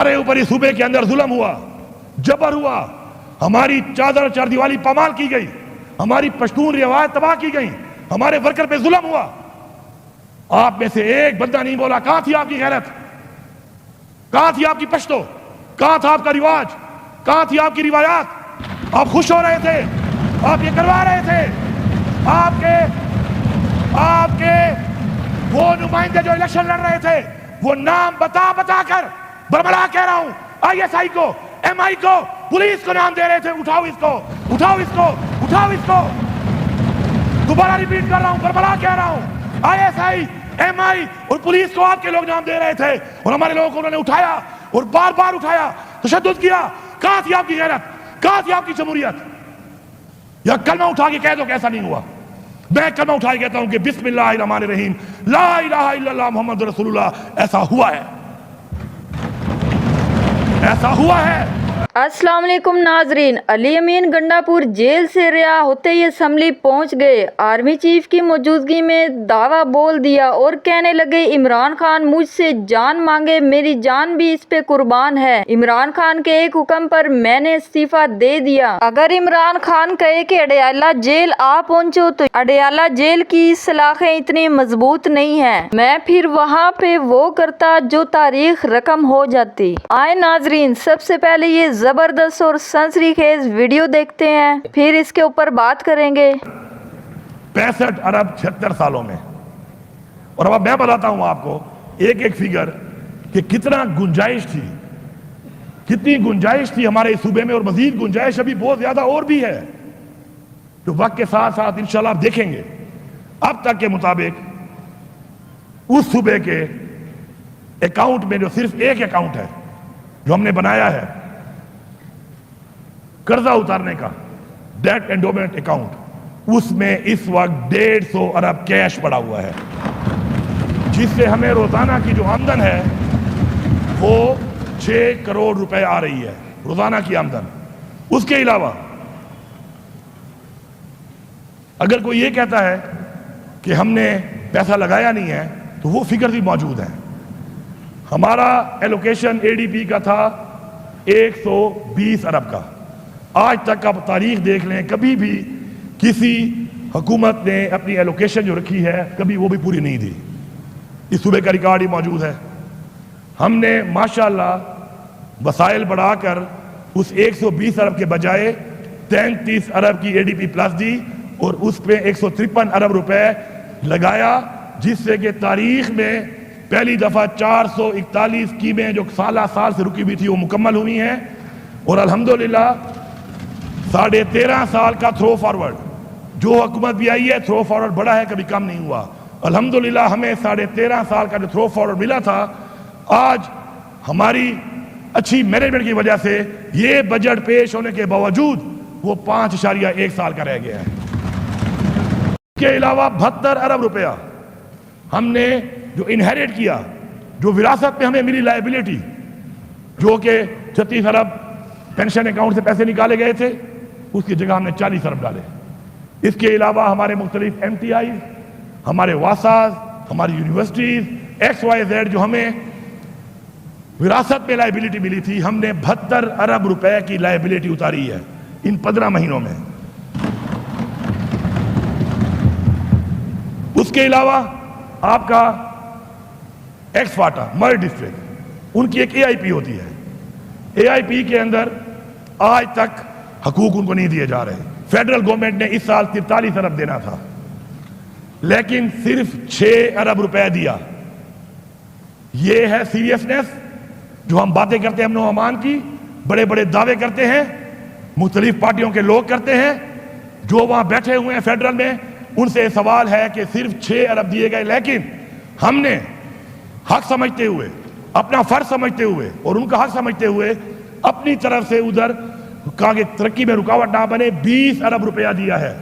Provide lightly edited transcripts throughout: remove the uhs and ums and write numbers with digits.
ہمارے اوپر اس صوبے کے اندر ظلم ہوا، جبر ہوا، ہماری چادر چار دیوالی پامال کی گئی، ہماری پشتون روایت تباہ کی گئی، ہمارے ورکر پہ ظلم ہوا، آپ میں سے ایک بندہ نہیں بولا کہاں تھی آپ کی غیرت، کہاں تھی آپ کی پشتو، کہاں تھا آپ کا رواج، کہاں تھی آپ کی روایات؟ آپ خوش ہو رہے تھے، آپ یہ کروا رہے تھے، آپ کے وہ نمائندے جو الیکشن لڑ رہے تھے وہ نام بتا بتا کر بربلا کہہ رہا ہوں، آئی ایس آئی کو، ایم آئی کو، پولیس کو نام دے رہے تھے، اٹھاؤ اس کو، اٹھاؤ اس کو، اٹھاؤ اس کو، دوبارہ ریپیٹ کر رہا ہوں، بربلا کہہ رہا ہوں، آئی ایس آئی، ایم آئی اور پولیس کو آپ کے لوگ نام دے رہے تھے اور ہمارے لوگوں کو انہوں نے اٹھایا اور بار بار اٹھایا، تشدد کیا۔ کہاں تھی آپ کی غیرت، کہاں تھی آپ کی جمہوریت؟ یا کلمہ اٹھا کے کہہ دو کہ ایسا نہیں ہوا۔ میں کلمہ اٹھا کے کہتا ہوں کہ بسم اللہ الرحمن الرحیم، لا الہ الا اللہ محمد رسول اللہ، ایسا ہوا ہے، ایسا ہوا ہے۔ السلام علیکم ناظرین، علی امین گنڈا پور جیل سے رہا ہوتے ہی اسمبلی پہنچ گئے۔ آرمی چیف کی موجودگی میں دعویٰ بول دیا اور کہنے لگے عمران خان مجھ سے جان مانگے، میری جان بھی اس پہ قربان ہے۔ عمران خان کے ایک حکم پر میں نے استعفیٰ دے دیا۔ اگر عمران خان کہے کہ اڈیالہ جیل آ پہنچو تو اڈیالہ جیل کی سلاخیں اتنی مضبوط نہیں ہیں، میں پھر وہاں پہ وہ کرتا جو تاریخ رقم ہو جاتی۔ آئے ناظرین، سب سے پہلے یہ زبردست اور سنسری خیز ویڈیو دیکھتے ہیں، پھر اس کے اوپر بات کریں گے۔ 65 ارب 76 سالوں میں، اور اب میں بتاتا ہوں آپ کو ایک ایک فگر کہ کتنا گنجائش تھی، کتنی گنجائش تھی ہمارے صوبے میں، اور مزید گنجائش ابھی بہت زیادہ اور بھی ہے جو وقت کے ساتھ ساتھ انشاءاللہ آپ دیکھیں گے۔ اب تک کے مطابق اس صوبے کے اکاؤنٹ میں جو صرف ایک اکاؤنٹ ہے جو ہم نے بنایا ہے قرضہ اتارنے کا، ڈیٹ انڈومنٹ اکاؤنٹ، اس میں اس وقت 150 ارب کیش پڑا ہوا ہے، جس سے ہمیں روزانہ کی جو آمدن ہے وہ 6 کروڑ روپے آ رہی ہے، روزانہ کی آمدن۔ اس کے علاوہ اگر کوئی یہ کہتا ہے کہ ہم نے پیسہ لگایا نہیں ہے تو وہ فگر بھی موجود ہیں۔ ہمارا ایلوکیشن اے ڈی پی کا تھا 120 ارب کا۔ آج تک آپ تاریخ دیکھ لیں، کبھی بھی کسی حکومت نے اپنی ایلوکیشن جو رکھی ہے کبھی وہ بھی پوری نہیں دی۔ اس صوبے کا ریکارڈ ہی موجود ہے۔ ہم نے ماشاءاللہ وسائل بڑھا کر اس 120 ارب کے بجائے 33 ارب کی اے ڈی پی پلس دی اور اس پہ 153 ارب روپے لگایا، جس سے کہ تاریخ میں پہلی دفعہ 441 اسکیمیں جو سالہ سال سے رکی ہوئی تھی وہ مکمل ہوئی ہیں، اور الحمدللہ 13.5 سال کا تھرو فارورڈ جو حکومت بھی آئی ہے، تھرو فارورڈ بڑا ہے، کبھی کم نہیں ہوا۔ الحمدللہ ہمیں 13.5 سال کا جو تھرو فارورڈ ملا تھا، آج ہماری اچھی مینجمنٹ کی وجہ سے یہ بجٹ پیش ہونے کے باوجود وہ 5.1 سال کا رہ گیا ہے۔ اس کے علاوہ 72 ارب روپیہ ہم نے جو انہیریٹ کیا، جو وراثت میں ہمیں ملی لائبلٹی، جو کہ 36 ارب پینشن اکاؤنٹ سے پیسے نکالے گئے تھے، اس کی جگہ ہم نے 40 ارب ڈالے۔ اس کے علاوہ ہمارے مختلف ایم ٹی آئی، ہمارے واساز، ہماری یونیورسٹیز، ایکس وائی زیڈ جو ہمیں وراثت میں لائبلٹی ملی تھی، ہم نے 72 ارب روپے کی لائبلٹی اتاری ہے ان 15 مہینوں میں۔ اس کے علاوہ آپ کا ایکس فاٹا مر ڈسٹرکٹ، ان کی ایک اے آئی پی ہوتی ہے، اے آئی پی کے اندر آج تک حقوق ان کو نہیں دیے جا رہے۔ فیڈرل گورنمنٹ نے اس سال 43 ارب دینا تھا لیکن صرف 6 ارب روپے دیا۔ یہ ہے سیریسنس جو ہم باتیں کرتے ہیں امن و امان کی، بڑے بڑے دعوے کرتے ہیں، مختلف پارٹیوں کے لوگ کرتے ہیں، جو وہاں بیٹھے ہوئے ہیں فیڈرل میں، ان سے سوال ہے کہ صرف 6 ارب دیے گئے، لیکن ہم نے حق سمجھتے ہوئے، اپنا فرض سمجھتے ہوئے اور ان کا حق سمجھتے ہوئے اپنی طرف سے ادھر کہا کہ ترقی میں رکاوٹ نہ بنے، 20 ارب روپیہ دیا ہے۔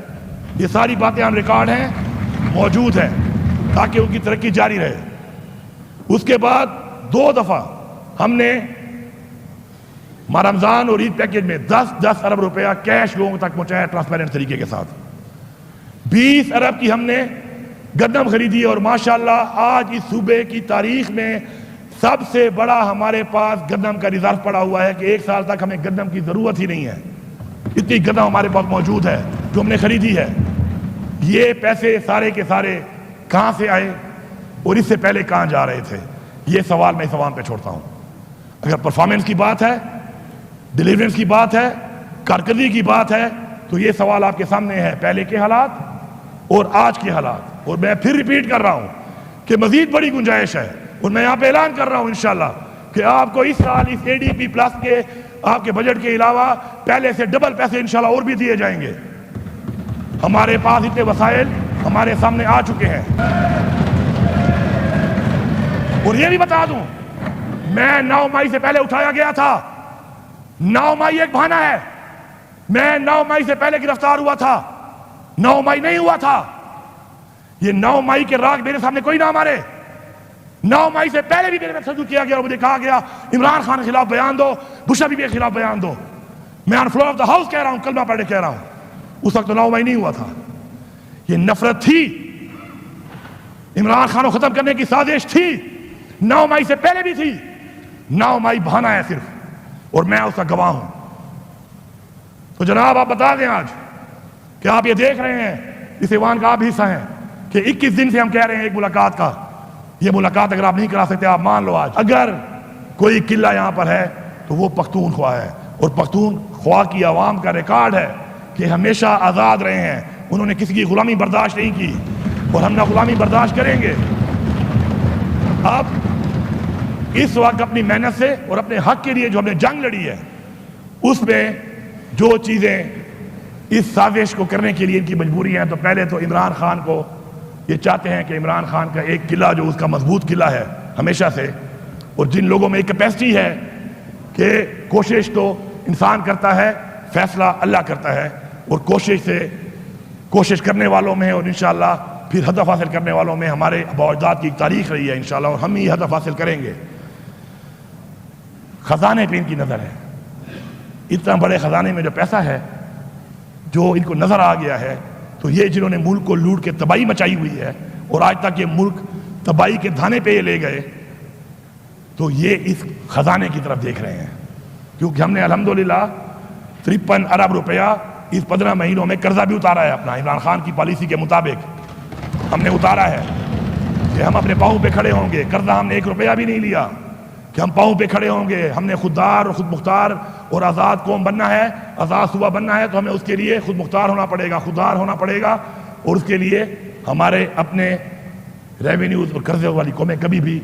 یہ ساری باتیں ہم ریکارڈ ہیں، موجود ہیں، تاکہ ان کی ترقی جاری رہے۔ اس کے بعد 2 دفعہ ہم نے رمضان اور عید پیکج میں 10 ارب روپیہ کیش لوگوں تک پہنچایا ٹرانسپیرنٹ طریقے کے ساتھ۔ 20 ارب کی ہم نے گندم خریدی، اور ماشاءاللہ آج اس صوبے کی تاریخ میں سب سے بڑا ہمارے پاس گندم کا ریزرو پڑا ہوا ہے کہ 1 سال تک ہمیں گندم کی ضرورت ہی نہیں ہے. اتنی گندم ہمارے پاس موجود ہے جو ہم نے خریدی ہے. یہ پیسے سارے کے سارے کہاں سے آئے اور اس سے پہلے کہاں جا رہے تھے؟ یہ سوال میں اس عوام پہ چھوڑتا ہوں. اگر پرفارمنس کی بات ہے، ڈیلیورنس کی بات ہے، کارکردگی کی بات ہے، تو یہ سوال آپ کے سامنے ہے، پہلے کے حالات اور آج کے حالات. اور میں پھر ریپیٹ کر رہا ہوں کہ مزید بڑی گنجائش ہے، اور میں یہاں پہ اعلان کر رہا ہوں انشاءاللہ کہ آپ کو اس سال اس ADP پلس کے آپ کے بجٹ کے علاوہ پہلے سے ڈبل پیسے انشاءاللہ اور بھی دیے جائیں گے. ہمارے پاس اتنے وسائل ہمارے سامنے آ چکے ہیں. اور یہ بھی بتا دوں، میں 9 مئی سے پہلے اٹھایا گیا تھا. 9 مئی ایک بہانہ ہے. میں 9 مئی سے پہلے گرفتار ہوا تھا. 9 مئی نہیں ہوا تھا. یہ 9 مئی کے راگ میرے سامنے کوئی نہ مارے. 9 مئی سے پہلے بھی میرے میں تشدد کیا گیا اور مجھے کہا گیا عمران خان کے خلاف بیان دو، بش حبیبی کے خلاف بیان دو. میں on floor of the house کہہ رہا ہوں، کلمہ پڑھ کے کہہ رہا ہوں. اس وقت 9 مئی نہیں ہوا تھا. یہ نفرت تھی، عمران خان کو ختم کرنے کی سازش تھی. 9 مئی سے پہلے بھی تھی. 9 مئی بہانہ ہے صرف، اور میں اس کا گواہ ہوں. تو جناب آپ بتا دیں آج کہ آپ یہ دیکھ رہے ہیں، اس ایوان کا آپ حصہ ہیں کہ 21 دن سے ہم کہہ رہے ہیں ایک ملاقات کا. یہ ملاقات اگر آپ نہیں کرا سکتے آپ مان لو آج اگر کوئی قلعہ یہاں پر ہے تو وہ پختونخوا ہے. اور پختونخوا کی عوام کا ریکارڈ ہے کہ ہمیشہ آزاد رہے ہیں. انہوں نے کسی کی غلامی برداشت نہیں کی اور ہم نہ غلامی برداشت کریں گے. اب اس وقت اپنی محنت سے اور اپنے حق کے لیے جو ہم نے جنگ لڑی ہے، اس میں جو چیزیں اس سازش کو کرنے کے لیے ان کی مجبوری ہیں، تو پہلے تو عمران خان کو یہ چاہتے ہیں کہ عمران خان کا ایک قلعہ جو اس کا مضبوط قلعہ ہے ہمیشہ سے، اور جن لوگوں میں ایک کیپیسٹی ہے کہ کوشش تو انسان کرتا ہے، فیصلہ اللہ کرتا ہے، اور کوشش کرنے والوں میں اور انشاءاللہ پھر ہدف حاصل کرنے والوں میں ہمارے آباء و اجداد کی ایک تاریخ رہی ہے انشاءاللہ، اور ہم ہی ہدف حاصل کریں گے. خزانے پہ ان کی نظر ہے. اتنا بڑے خزانے میں جو پیسہ ہے جو ان کو نظر آ گیا ہے، تو یہ جنہوں نے ملک کو لوٹ کے تباہی مچائی ہوئی ہے اور آج تک یہ ملک تباہی کے دھانے پہ یہ لے گئے، تو یہ اس خزانے کی طرف دیکھ رہے ہیں. کیونکہ ہم نے الحمدللہ 53 ارب روپیہ اس 15 مہینوں میں قرضہ بھی اتارا ہے اپنا. عمران خان کی پالیسی کے مطابق ہم نے اتارا ہے کہ ہم اپنے پاؤں پہ کھڑے ہوں گے. قرضہ ہم نے 1 روپیہ بھی نہیں لیا کہ ہم پاؤں پہ کھڑے ہوں گے. ہم نے خوددار اور خود مختار اور آزاد قوم بننا ہے، آزاد صوبہ بننا ہے، تو ہمیں اس کے لیے خود مختار ہونا پڑے گا، خوددار ہونا پڑے گا. اور اس کے لیے ہمارے اپنے ریونیوز اور قرضے والی قومیں کبھی بھی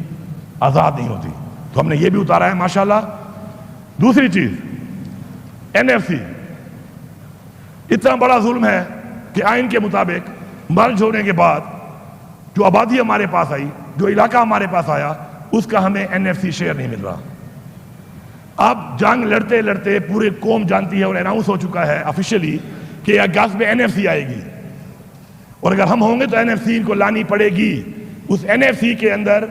آزاد نہیں ہوتی. تو ہم نے یہ بھی اتارا ہے ماشاءاللہ. دوسری چیز NFC. اتنا بڑا ظلم ہے کہ آئین کے مطابق مرج ہونے کے بعد جو آبادی ہمارے پاس آئی، جو علاقہ ہمارے پاس آیا، اس کا ہمیں NFC شیئر نہیں مل رہا. اب جنگ لڑتے لڑتے پورے قوم جانتی ہے اور اناؤنس ہو چکا ہے آفیشلی کہ اگست میں NFC آئے گی، اور اگر ہم ہوں گے تو NFC ان کو لانی پڑے گی. اس NFC کے اندر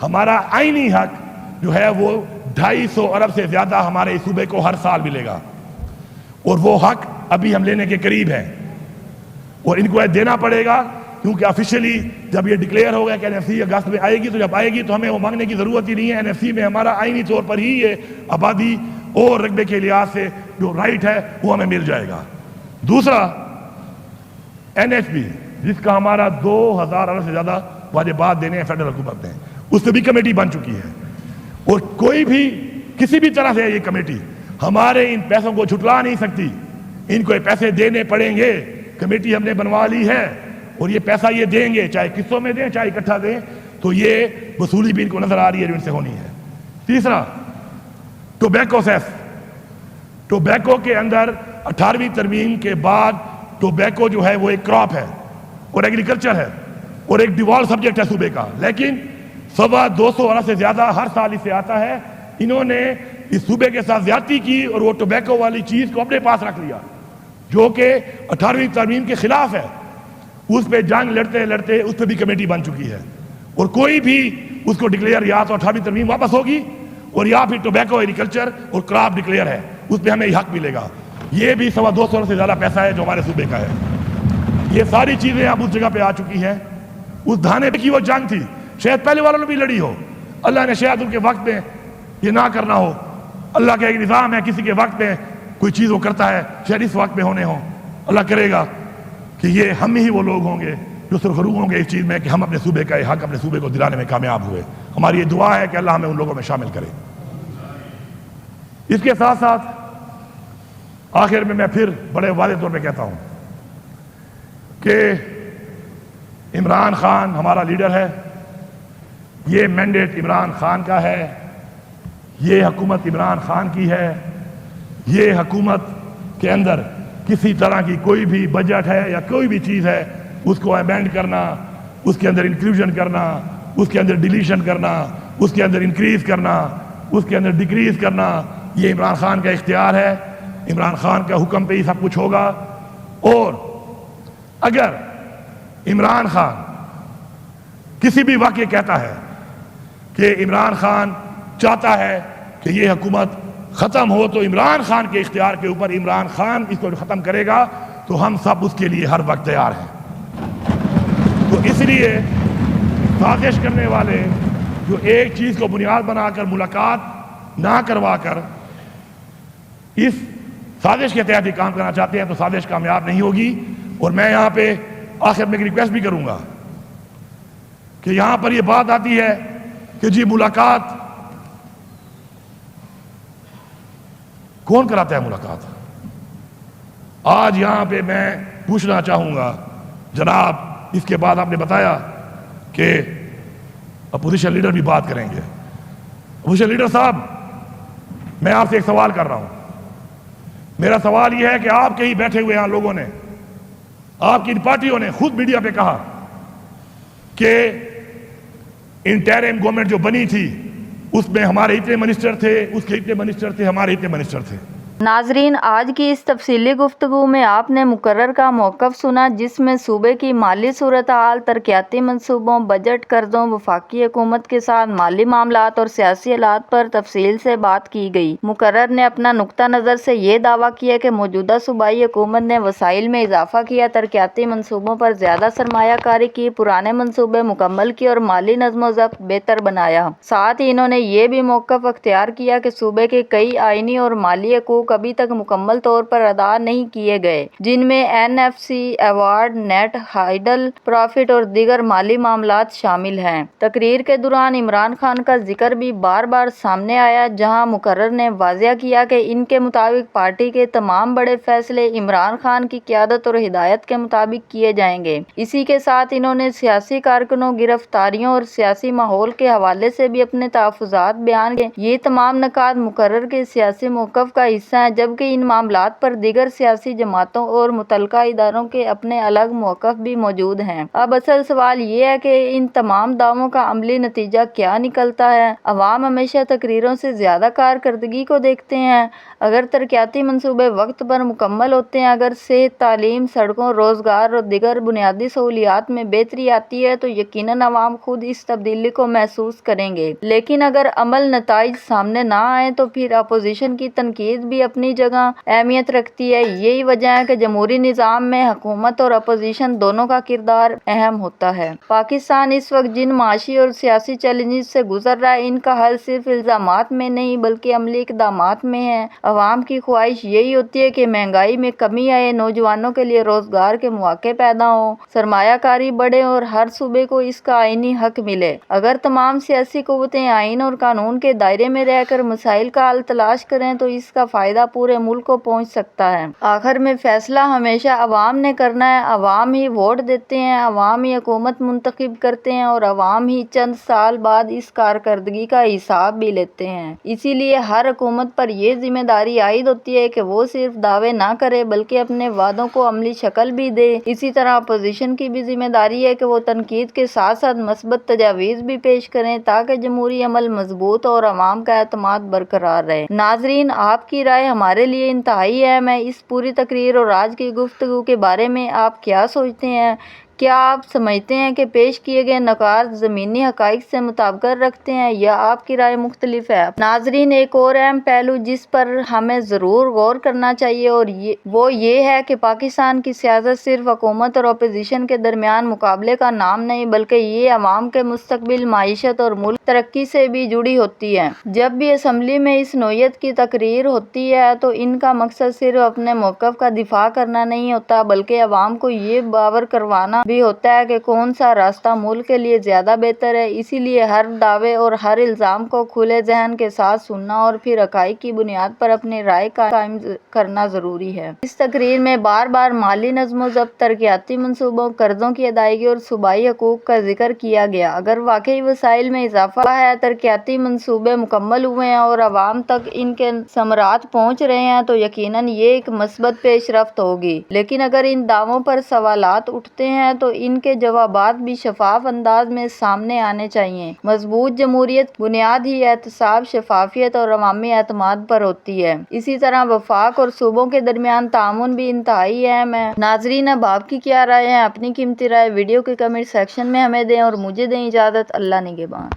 ہمارا آئینی حق جو ہے وہ 250 ارب سے زیادہ ہمارے صوبے کو ہر سال ملے گا، اور وہ حق ابھی ہم لینے کے قریب ہیں اور ان کو دینا پڑے گا. کیونکہ آفیشلی جب یہ ڈکلیئر ہو گیا کہ NFC اگست میں آئے گی، تو جب آئے گی تو ہمیں وہ مانگنے کی ضرورت ہی نہیں ہے. NFC میں ہمارا آئینی طور پر ہی یہ آبادی اور رقبے کے لحاظ سے جو رائٹ ہے وہ ہمیں مل جائے گا. دوسرا NHB جس کا ہمارا 2000 ارب سے زیادہ واجبات دینے ہیں فیڈرل حکومت نے، اس پہ بھی کمیٹی بن چکی ہے. اور کوئی بھی کسی بھی طرح سے یہ کمیٹی ہمارے ان پیسوں کو جھٹلا نہیں سکتی. ان کو یہ پیسے دینے پڑیں گے. کمیٹی ہم نے بنوا لی ہے اور یہ پیسہ یہ دیں گے، چاہے قسطوں میں دیں چاہے اکٹھا دیں. تو یہ وصولی بھی ان کو نظر آ رہی ہے جو ان سے ہونی ہے. تیسرا ٹوبیکو سیس. ٹوبیکو کے اندر 18ویں ترمیم کے بعد ٹوبیکو جو ہے وہ ایک کراپ ہے اور ایگریکلچر ہے اور ایک ڈیوالو سبجیکٹ ہے صوبے کا، لیکن 200 ارب سے زیادہ ہر سال اس سے آتا ہے. انہوں نے اس صوبے کے ساتھ زیادتی کی اور وہ ٹوبیکو والی چیز کو اپنے پاس رکھ لیا جو کہ 18ویں ترمیم کے خلاف ہے. اس پہ جنگ لڑتے لڑتے اس پہ بھی کمیٹی بن چکی ہے اور کوئی بھی اس کو ڈکلیئر یا تو 18ویں ترمیم واپس ہوگی اور یا پھر ٹوبیکو ایگریکلچر اور کراپ ڈکلیئر ہے، اس پہ ہمیں حق ملے گا. یہ بھی 250 ارب سے زیادہ پیسہ ہے جو ہمارے صوبے کا ہے. یہ ساری چیزیں اب اس جگہ پہ آ چکی ہیں. اس دھانے پہ کی وہ جنگ تھی، شاید پہلے والوں نے بھی لڑی ہو. اللہ نے شاید ان کے وقت میں یہ نہ کرنا ہو. اللہ کا ایک نظام ہے, کسی کے وقت میں کوئی چیز وہ کرتا ہے, شاید اس وقت میں ہونے ہوں. اللہ کرے گا کہ یہ ہم ہی وہ لوگ ہوں گے جو سرخرو ہوں گے اس چیز میں کہ ہم اپنے صوبے کا حق اپنے صوبے کو دلانے میں کامیاب ہوئے. ہماری یہ دعا ہے کہ اللہ ہمیں ان لوگوں میں شامل کرے. اس کے ساتھ ساتھ آخر میں پھر بڑے واضح طور پہ کہتا ہوں کہ عمران خان ہمارا لیڈر ہے, یہ مینڈیٹ عمران خان کا ہے, یہ حکومت عمران خان کی ہے. یہ حکومت کے اندر کسی طرح کی کوئی بھی بجٹ ہے یا کوئی بھی چیز ہے اس کو امینڈ کرنا, اس کے اندر انکلوژن کرنا, اس کے اندر ڈیلیشن کرنا, اس کے اندر انکریز کرنا, اس کے اندر ڈیکریز کرنا, یہ عمران خان کا اختیار ہے. عمران خان کا حکم پہ ہی سب کچھ ہوگا. اور اگر عمران خان کسی بھی واقعے کہتا ہے کہ عمران خان چاہتا ہے کہ یہ حکومت ختم ہو تو عمران خان کے اختیار کے اوپر عمران خان اس کو ختم کرے گا, تو ہم سب اس کے لیے ہر وقت تیار ہیں. تو اس لیے سازش کرنے والے جو ایک چیز کو بنیاد بنا کر ملاقات نہ کروا کر اس سازش کے تحت ہی کام کرنا چاہتے ہیں تو سازش کامیاب نہیں ہوگی. اور میں یہاں پہ آخر میں ایک ریکویسٹ بھی کروں گا کہ یہاں پر یہ بات آتی ہے کہ جی ملاقات کون کراتا ہے ملاقات. آج یہاں پہ میں پوچھنا چاہوں گا جناب, اس کے بعد آپ نے بتایا کہ اپوزیشن لیڈر بھی بات کریں گے. اپوزیشن لیڈر صاحب, میں آپ سے ایک سوال کر رہا ہوں. میرا سوال یہ ہے کہ آپ کہیں بیٹھے ہوئے ہیں لوگوں نے, آپ کی پارٹیوں نے خود میڈیا پہ کہا کہ انٹرم گورنمنٹ جو بنی تھی اس میں ہمارے اتنے منسٹر تھے, اس کے اتنے منسٹر تھے, ہمارے اتنے منسٹر تھے. ناظرین, آج کی اس تفصیلی گفتگو میں آپ نے مقرر کا موقف سنا جس میں صوبے کی مالی صورتحال, ترقیاتی منصوبوں, بجٹ, قرضوں, وفاقی حکومت کے ساتھ مالی معاملات اور سیاسی حالات پر تفصیل سے بات کی گئی. مقرر نے اپنا نقطہ نظر سے یہ دعویٰ کیا کہ موجودہ صوبائی حکومت نے وسائل میں اضافہ کیا, ترقیاتی منصوبوں پر زیادہ سرمایہ کاری کی, پرانے منصوبے مکمل کیے اور مالی نظم و ضبط بہتر بنایا. ساتھ ہی انہوں نے یہ بھی موقف اختیار کیا کہ صوبے کے کئی آئینی اور مالی حقوق ابھی تک مکمل طور پر ادا نہیں کیے گئے, جن میں NFC award, net hydel profit اور دیگر مالی معاملات شامل ہیں. تقریر کے دوران عمران خان کا ذکر بھی بار بار سامنے آیا, جہاں مقرر نے واضح کیا کہ ان کے مطابق پارٹی کے تمام بڑے فیصلے عمران خان کی قیادت اور ہدایت کے مطابق کیے جائیں گے. اسی کے ساتھ انہوں نے سیاسی کارکنوں, گرفتاریوں اور سیاسی ماحول کے حوالے سے بھی اپنے تحفظات بیان کیے. یہ تمام نکات مقرر کے سیاسی موقف کا حصہ ہیں, جبکہ ان معاملات پر دیگر سیاسی جماعتوں اور متعلقہ اداروں کے اپنے الگ موقف بھی موجود ہیں. اب اصل سوال یہ ہے کہ ان تمام دعووں کا عملی نتیجہ کیا نکلتا ہے. عوام ہمیشہ تقریروں سے زیادہ کارکردگی کو دیکھتے ہیں. اگر ترقیاتی منصوبے وقت پر مکمل ہوتے ہیں, اگر صحت, تعلیم, سڑکوں, روزگار اور دیگر بنیادی سہولیات میں بہتری آتی ہے تو یقیناً عوام خود اس تبدیلی کو محسوس کریں گے. لیکن اگر عمل نتائج سامنے نہ آئیں تو پھر اپوزیشن کی تنقید بھی اپنی جگہ اہمیت رکھتی ہے. یہی وجہ ہے کہ جمہوری نظام میں حکومت اور اپوزیشن دونوں کا کردار اہم ہوتا ہے. پاکستان اس وقت جن معاشی اور سیاسی چیلنجز سے گزر رہا ہے, ان کا حل صرف الزامات میں نہیں بلکہ عملی اقدامات میں ہے. عوام کی خواہش یہی ہوتی ہے کہ مہنگائی میں کمی آئے, نوجوانوں کے لیے روزگار کے مواقع پیدا ہوں, سرمایہ کاری بڑھے اور ہر صوبے کو اس کا آئینی حق ملے. اگر تمام سیاسی قوتیں آئین اور قانون کے دائرے میں رہ کر مسائل کا حل تلاش کریں تو اس کا فائدہ پورے ملک کو پہنچ سکتا ہے. آخر میں فیصلہ ہمیشہ عوام نے کرنا ہے. عوام ہی ووٹ دیتے ہیں, عوام ہی حکومت منتخب کرتے ہیں اور عوام ہی چند سال بعد اس کارکردگی کا حساب بھی لیتے ہیں. اسی لیے ہر حکومت پر یہ ذمہ داری عائد ہوتی ہے کہ وہ صرف دعوے نہ کرے بلکہ اپنے وعدوں کو عملی شکل بھی دے. اسی طرح اپوزیشن کی بھی ذمہ داری ہے کہ وہ تنقید کے ساتھ ساتھ مثبت تجاویز بھی پیش کریں تاکہ جمہوری عمل مضبوط اور عوام کا اعتماد برقرار رہے. ناظرین, آپ کی رائے ہمارے لیے انتہائی اہم ہے. اس پوری تقریر اور آج کی گفتگو کے بارے میں آپ کیا سوچتے ہیں؟ کیا آپ سمجھتے ہیں کہ پیش کیے گئے نکات زمینی حقائق سے مطابقت رکھتے ہیں یا آپ کی رائے مختلف ہے؟ ناظرین، ایک اور اہم پہلو جس پر ہمیں ضرور غور کرنا چاہیے اور وہ یہ ہے کہ پاکستان کی سیاست صرف حکومت اور اپوزیشن کے درمیان مقابلے کا نام نہیں بلکہ یہ عوام کے مستقبل، معیشت اور ملک ترقی سے بھی جڑی ہوتی ہے۔ جب بھی اسمبلی میں اس نوعیت کی تقریر ہوتی ہے تو ان کا مقصد صرف اپنے موقف کا دفاع کرنا نہیں ہوتا بلکہ عوام کو یہ باور کروانا بھی ہوتا ہے کہ کون سا راستہ ملک کے لیے زیادہ بہتر ہے۔ اسی لیے ہر دعوے اور ہر الزام کو کھلے ذہن کے ساتھ سننا اور پھر حقائق کی بنیاد پر اپنی رائے قائم کرنا ضروری ہے۔ اس تقریر میں بار بار مالی نظم و ضبط، ترقیاتی منصوبوں، قرضوں کی ادائیگی اور صوبائی حقوق کا ذکر کیا گیا۔ اگر واقعی وسائل میں اضافہ ہوا ہے، ترقیاتی منصوبے مکمل ہوئے ہیں اور عوام تک ان کے ثمرات پہنچ رہے ہیں تو یقیناً یہ ایک مثبت پیش رفت ہوگی، لیکن اگر ان دعووں پر سوالات اٹھتے ہیں تو ان کے جوابات بھی شفاف انداز میں سامنے آنے چاہیے۔ مضبوط جمہوریت بنیاد ہی احتساب، شفافیت اور عوامی اعتماد پر ہوتی ہے۔ اسی طرح وفاق اور صوبوں کے درمیان تعاون بھی انتہائی اہم ہے۔ ناظرین، اب آپ کی کیا رائے ہے؟ اپنی قیمتی رائے ویڈیو کے کمنٹ سیکشن میں ہمیں دیں اور مجھے دیں اجازت۔ اللہ نگہبان۔